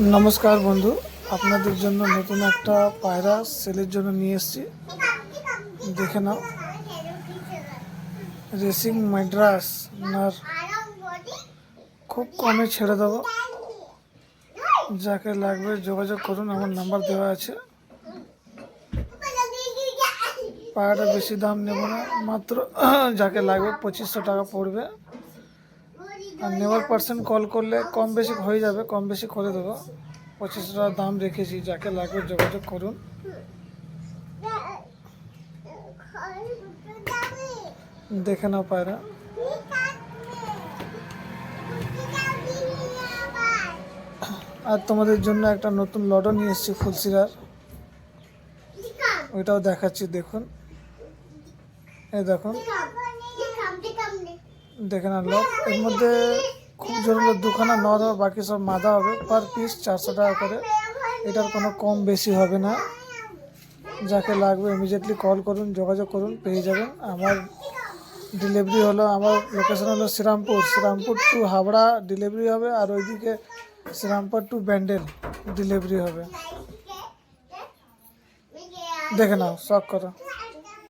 নমস্কার বন্ধু, আপনাদের জন্য নতুন একটা পায়রা সেলের জন্য নিয়ে এসেছি। দেখে নাও, রেসিং ম্যাড্রাস নার খুব কমে ছেড়ে দেবো। যাকে লাগবে যোগাযোগ করুন, আমার নাম্বার দেওয়া আছে। পায়রাটা বেশি দাম নেব না, মাত্র যাকে লাগবে 2500 টাকা পড়বে। আর নেওয়ার পার্সেন্ট কল করলে কম বেশি হয়ে যাবে, কম বেশি করে দেবো। 2500 টাকা দাম রেখেছি, যাকে লাগবে যোগাযোগ করুন। দেখে নাও পায়রা। আর তোমাদের জন্য একটা নতুন লডও নিয়ে এসেছি ফুলসিরার, ওইটাও দেখাচ্ছি। দেখুন, এই দেখুন, দেখে না লড। এর মধ্যে খুব জোরে দুখানা নর হবে, বাকি সব মাদা হবে। পার পিস 400 টাকা করে, এটার কোনো কম বেশি হবে না। যাকে লাগবে ইমিডিয়েটলি কল করুন, যোগাযোগ করুন, পেয়ে যাবেন। আমার ডেলিভারি হলো, আমার লোকেশন হলো শ্রীরামপুর টু হাবড়া ডেলিভারি হবে, আর ওইদিকে শ্রীরামপুর টু ব্যান্ডেল ডেলিভারি হবে। দেখে নাও, শখ করো।